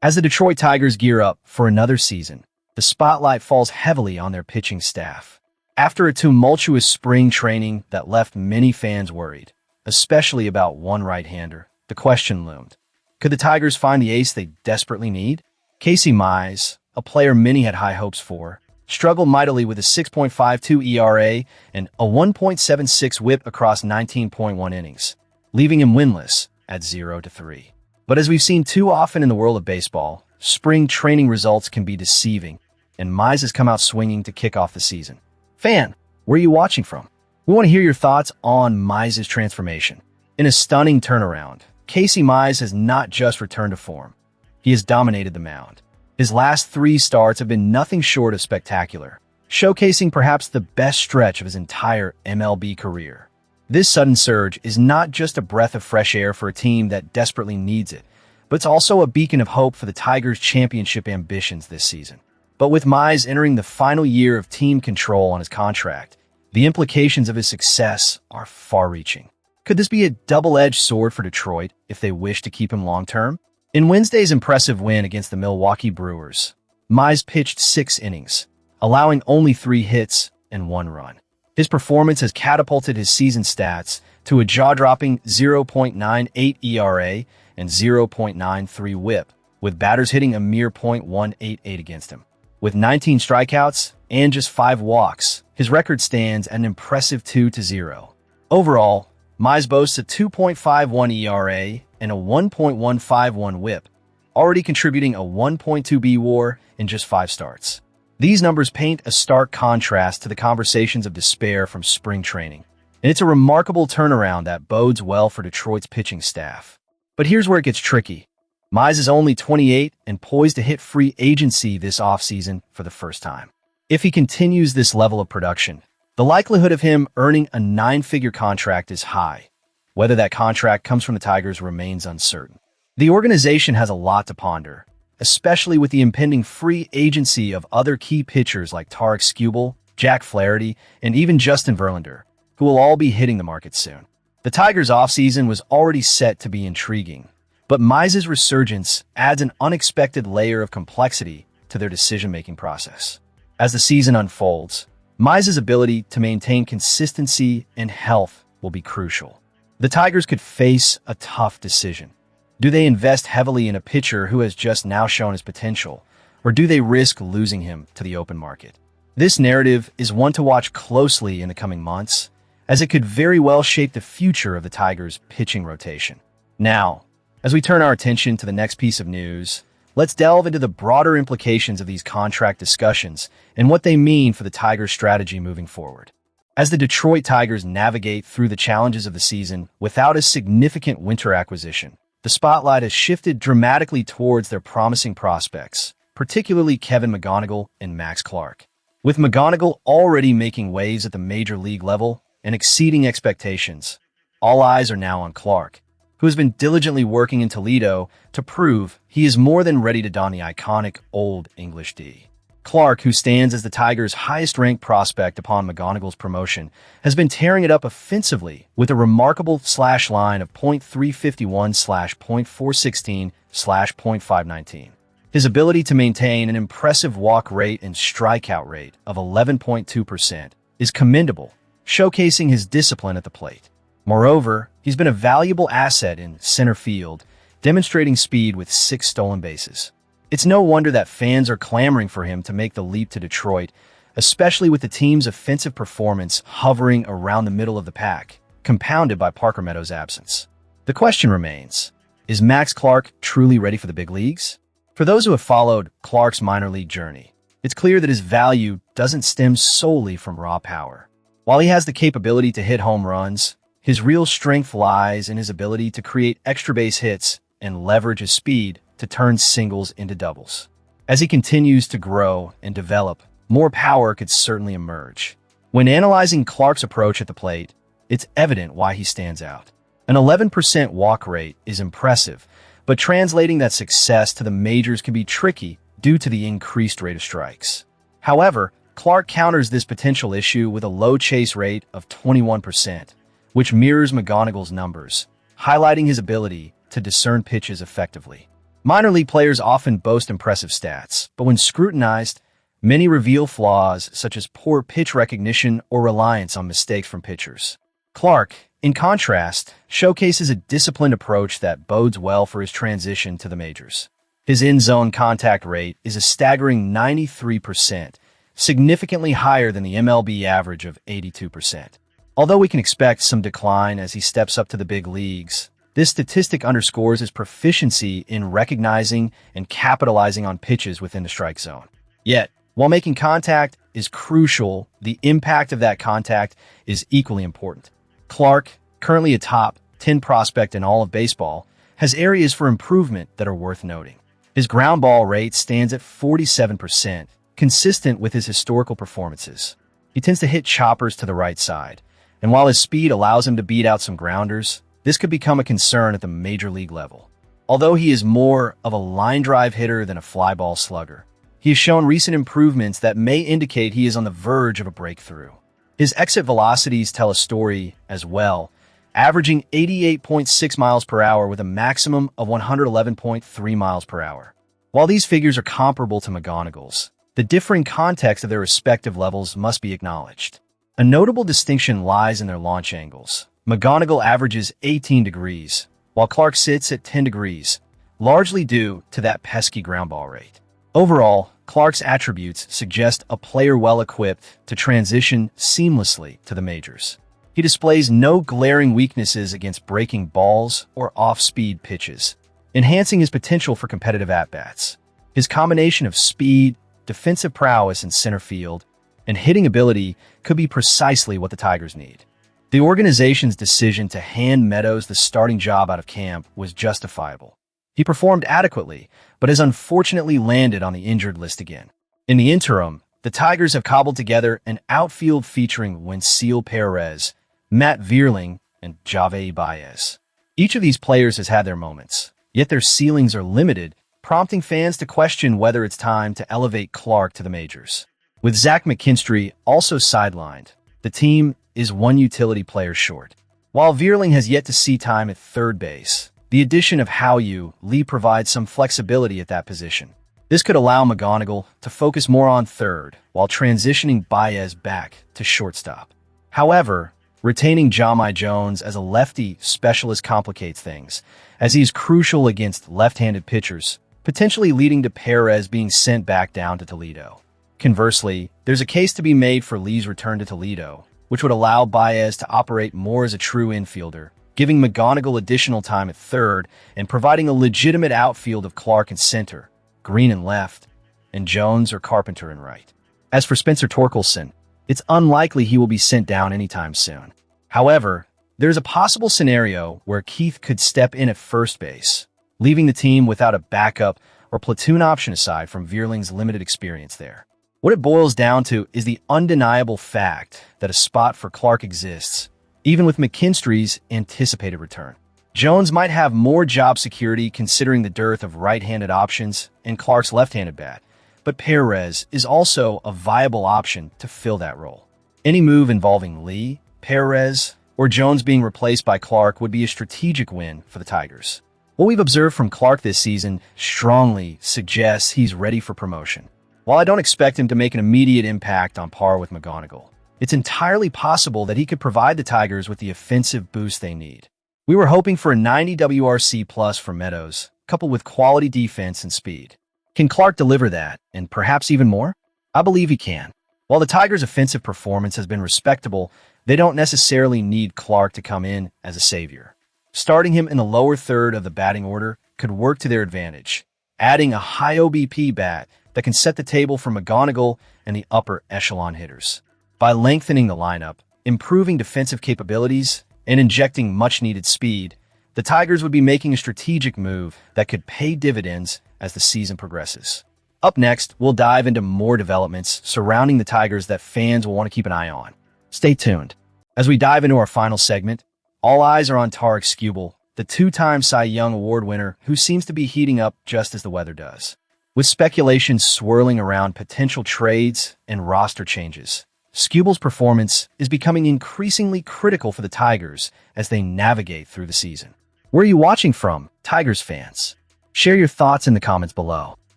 As the Detroit Tigers gear up for another season, the spotlight falls heavily on their pitching staff. After a tumultuous spring training that left many fans worried, especially about one right-hander, the question loomed. Could the Tigers find the ace they desperately need? Casey Mize, a player many had high hopes for, struggled mightily with a 6.52 ERA and a 1.76 WHIP across 19.1 innings, leaving him winless at 0-3. But as we've seen too often in the world of baseball, spring training results can be deceiving, and Mize has come out swinging to kick off the season. Fan, where are you watching from? We want to hear your thoughts on Mize's transformation. In a stunning turnaround, Casey Mize has not just returned to form. He has dominated the mound. His last 3 starts have been nothing short of spectacular, showcasing perhaps the best stretch of his entire MLB career. This sudden surge is not just a breath of fresh air for a team that desperately needs it, but it's also a beacon of hope for the Tigers' championship ambitions this season. But with Mize entering the final year of team control on his contract, the implications of his success are far-reaching. Could this be a double-edged sword for Detroit if they wish to keep him long-term? In Wednesday's impressive win against the Milwaukee Brewers, Mize pitched 6 innings, allowing only 3 hits and 1 run. His performance has catapulted his season stats to a jaw-dropping 0.98 ERA and 0.93 WHIP, with batters hitting a mere .188 against him. With 19 strikeouts and just 5 walks, his record stands at an impressive 2-0. Overall, Mize boasts a 2.51 ERA and a 1.151 WHIP, already contributing a 1.2 WAR in just 5 starts. These numbers paint a stark contrast to the conversations of despair from spring training, and it's a remarkable turnaround that bodes well for Detroit's pitching staff. But here's where it gets tricky. Mize is only 28 and poised to hit free agency this offseason for the first time. If he continues this level of production, the likelihood of him earning a 9-figure contract is high. Whether that contract comes from the Tigers remains uncertain. The organization has a lot to ponder, especially with the impending free agency of other key pitchers like Tarik Skubal, Jack Flaherty, and even Justin Verlander, who will all be hitting the market soon. The Tigers' offseason was already set to be intriguing, but Mize's resurgence adds an unexpected layer of complexity to their decision-making process. As the season unfolds, Mize's ability to maintain consistency and health will be crucial. The Tigers could face a tough decision. Do they invest heavily in a pitcher who has just now shown his potential, or do they risk losing him to the open market? This narrative is one to watch closely in the coming months, as it could very well shape the future of the Tigers' pitching rotation. Now, as we turn our attention to the next piece of news, let's delve into the broader implications of these contract discussions and what they mean for the Tigers' strategy moving forward. As the Detroit Tigers navigate through the challenges of the season without a significant winter acquisition, the spotlight has shifted dramatically towards their promising prospects, particularly Kevin McGonigal and Max Clark. With McGonigal already making waves at the major league level and exceeding expectations, all eyes are now on Clark, who has been diligently working in Toledo to prove he is more than ready to don the iconic Old English D. Clark, who stands as the Tigers' highest-ranked prospect upon McGonigal's promotion, has been tearing it up offensively with a remarkable slash line of .351/.416/.519. His ability to maintain an impressive walk rate and strikeout rate of 11.2% is commendable, showcasing his discipline at the plate. Moreover, he's been a valuable asset in center field, demonstrating speed with 6 stolen bases. It's no wonder that fans are clamoring for him to make the leap to Detroit, especially with the team's offensive performance hovering around the middle of the pack, compounded by Parker Meadows' absence. The question remains, is Max Clark truly ready for the big leagues? For those who have followed Clark's minor league journey, it's clear that his value doesn't stem solely from raw power. While he has the capability to hit home runs, his real strength lies in his ability to create extra base hits and leverage his speed to turn singles into doubles. As he continues to grow and develop, more power could certainly emerge. When analyzing Clark's approach at the plate, it's evident why he stands out. An 11% walk rate is impressive, but translating that success to the majors can be tricky due to the increased rate of strikes. However, Clark counters this potential issue with a low chase rate of 21%, which mirrors McGonigal's numbers, highlighting his ability to discern pitches effectively. Minor league players often boast impressive stats, but when scrutinized, many reveal flaws such as poor pitch recognition or reliance on mistakes from pitchers. Clark, in contrast, showcases a disciplined approach that bodes well for his transition to the majors. His in-zone contact rate is a staggering 93%, significantly higher than the MLB average of 82%. Although we can expect some decline as he steps up to the big leagues, this statistic underscores his proficiency in recognizing and capitalizing on pitches within the strike zone. Yet, while making contact is crucial, the impact of that contact is equally important. Clark, currently a top 10 prospect in all of baseball, has areas for improvement that are worth noting. His ground ball rate stands at 47%, consistent with his historical performances. He tends to hit choppers to the right side, and while his speed allows him to beat out some grounders, this could become a concern at the major league level. Although he is more of a line drive hitter than a fly ball slugger, he has shown recent improvements that may indicate he is on the verge of a breakthrough. His exit velocities tell a story as well, averaging 88.6 miles per hour with a maximum of 111.3 miles per hour. While these figures are comparable to McGonagall's, the differing context of their respective levels must be acknowledged. A notable distinction lies in their launch angles. McGonagall averages 18 degrees, while Clark sits at 10 degrees, largely due to that pesky ground ball rate. Overall, Clark's attributes suggest a player well-equipped to transition seamlessly to the majors. He displays no glaring weaknesses against breaking balls or off-speed pitches, enhancing his potential for competitive at-bats. His combination of speed, defensive prowess in center field, and hitting ability could be precisely what the Tigers need. The organization's decision to hand Meadows the starting job out of camp was justifiable. He performed adequately, but has unfortunately landed on the injured list again. In the interim, the Tigers have cobbled together an outfield featuring Wenceel Perez, Matt Vierling, and Javi Baez. Each of these players has had their moments, yet their ceilings are limited, prompting fans to question whether it's time to elevate Clark to the majors. With Zach McKinstry also sidelined, the team is one utility player short. While Vierling has yet to see time at third base, the addition of Hao-Yu Lee provides some flexibility at that position. This could allow McGonagall to focus more on third while transitioning Baez back to shortstop. However, retaining Jahmai Jones as a lefty specialist complicates things, as he is crucial against left-handed pitchers, potentially leading to Perez being sent back down to Toledo. Conversely, there's a case to be made for Lee's return to Toledo, which would allow Baez to operate more as a true infielder, giving McGonagall additional time at third and providing a legitimate outfield of Clark in center, Green in left, and Jones or Carpenter in right. As for Spencer Torkelson, it's unlikely he will be sent down anytime soon. However, there's a possible scenario where Keith could step in at first base, leaving the team without a backup or platoon option aside from Vierling's limited experience there. What it boils down to is the undeniable fact that a spot for Clark exists, even with McKinstry's anticipated return. Jones might have more job security considering the dearth of right-handed options and Clark's left-handed bat, but Perez is also a viable option to fill that role. Any move involving Lee, Perez, or Jones being replaced by Clark would be a strategic win for the Tigers. What we've observed from Clark this season strongly suggests he's ready for promotion. While I don't expect him to make an immediate impact on par with McGonagall, it's entirely possible that he could provide the Tigers with the offensive boost they need. We were hoping for a 90 WRC plus for Meadows, coupled with quality defense and speed. Can Clark deliver that, and perhaps even more? I believe he can. While the Tigers' offensive performance has been respectable, they don't necessarily need Clark to come in as a savior. Starting him in the lower third of the batting order could work to their advantage, adding a high OBP bat that can set the table for McGonagall and the upper echelon hitters. By lengthening the lineup, improving defensive capabilities, and injecting much-needed speed, the Tigers would be making a strategic move that could pay dividends as the season progresses. Up next, we'll dive into more developments surrounding the Tigers that fans will want to keep an eye on. Stay tuned. As we dive into our final segment, all eyes are on Tarik Skubal, the two-time Cy Young Award winner who seems to be heating up just as the weather does. With speculation swirling around potential trades and roster changes, Skubal's performance is becoming increasingly critical for the Tigers as they navigate through the season. Where are you watching from, Tigers fans? Share your thoughts in the comments below.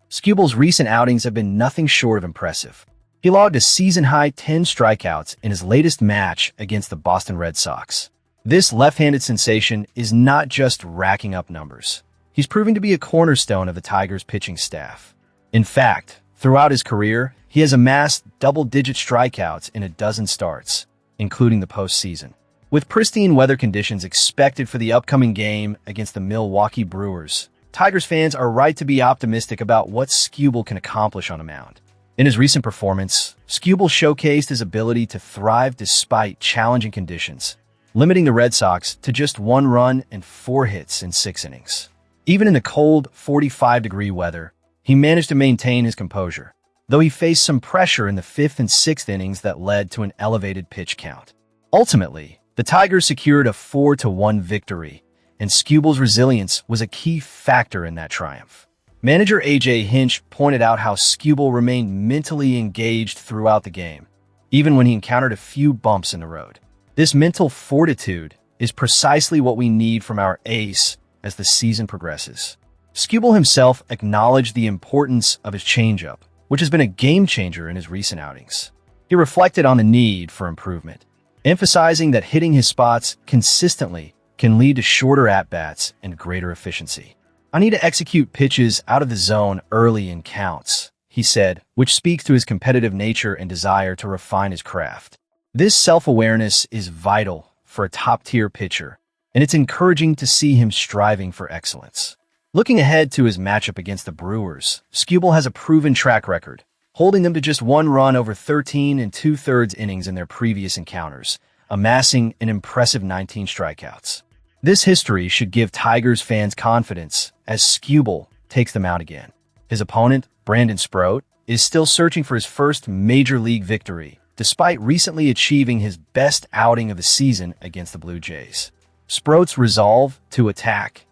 Skubal's recent outings have been nothing short of impressive. He logged a season-high 10 strikeouts in his latest match against the Boston Red Sox. This left-handed sensation is not just racking up numbers. He's proving to be a cornerstone of the Tigers' pitching staff. In fact, throughout his career, he has amassed double-digit strikeouts in a dozen starts, including the postseason. With pristine weather conditions expected for the upcoming game against the Milwaukee Brewers, Tigers fans are right to be optimistic about what Skubal can accomplish on a mound. In his recent performance, Skubal showcased his ability to thrive despite challenging conditions, limiting the Red Sox to just 1 run and 4 hits in 6 innings. Even in the cold, 45-degree weather, he managed to maintain his composure, though he faced some pressure in the 5th and 6th innings that led to an elevated pitch count. Ultimately, the Tigers secured a 4-1 victory, and Skubal's resilience was a key factor in that triumph. Manager A.J. Hinch pointed out how Skubal remained mentally engaged throughout the game, even when he encountered a few bumps in the road. This mental fortitude is precisely what we need from our ace as the season progresses. Skubal himself acknowledged the importance of his changeup, which has been a game-changer in his recent outings. He reflected on the need for improvement, emphasizing that hitting his spots consistently can lead to shorter at-bats and greater efficiency. "I need to execute pitches out of the zone early in counts," he said, which speaks to his competitive nature and desire to refine his craft. This self-awareness is vital for a top-tier pitcher, and it's encouraging to see him striving for excellence. Looking ahead to his matchup against the Brewers, Skubal has a proven track record, holding them to just 1 run over 13 2/3 innings in their previous encounters, amassing an impressive 19 strikeouts. This history should give Tigers fans confidence as Skubal takes them out again. His opponent, Brandon Sproat, is still searching for his first major league victory, despite recently achieving his best outing of the season against the Blue Jays. Sproat's resolve to attack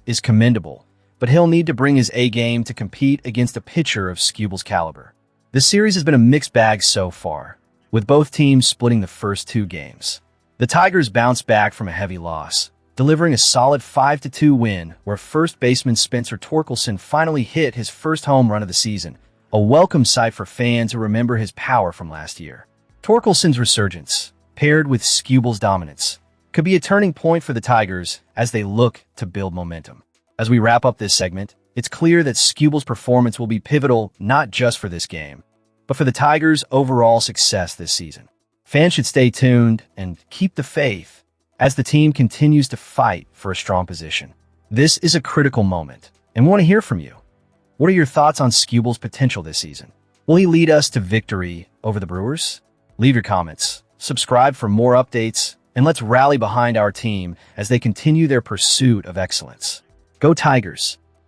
is commendable, but he'll need to bring his A-game to compete against a pitcher of Skubal's caliber. The series has been a mixed bag so far, with both teams splitting the first 2 games. The Tigers bounced back from a heavy loss, delivering a solid 5-2 win where first baseman Spencer Torkelson finally hit his first home run of the season, a welcome sight for fans who remember his power from last year. Torkelson's resurgence, paired with Skubal's dominance, could be a turning point for the Tigers as they look to build momentum. As we wrap up this segment, it's clear that Skubal's performance will be pivotal not just for this game, but for the Tigers' overall success this season. Fans should stay tuned and keep the faith as the team continues to fight for a strong position. This is a critical moment, and we want to hear from you. What are your thoughts on Skubal's potential this season? Will he lead us to victory over the Brewers? Leave your comments, subscribe for more updates, and let's rally behind our team as they continue their pursuit of excellence. Go Tigers!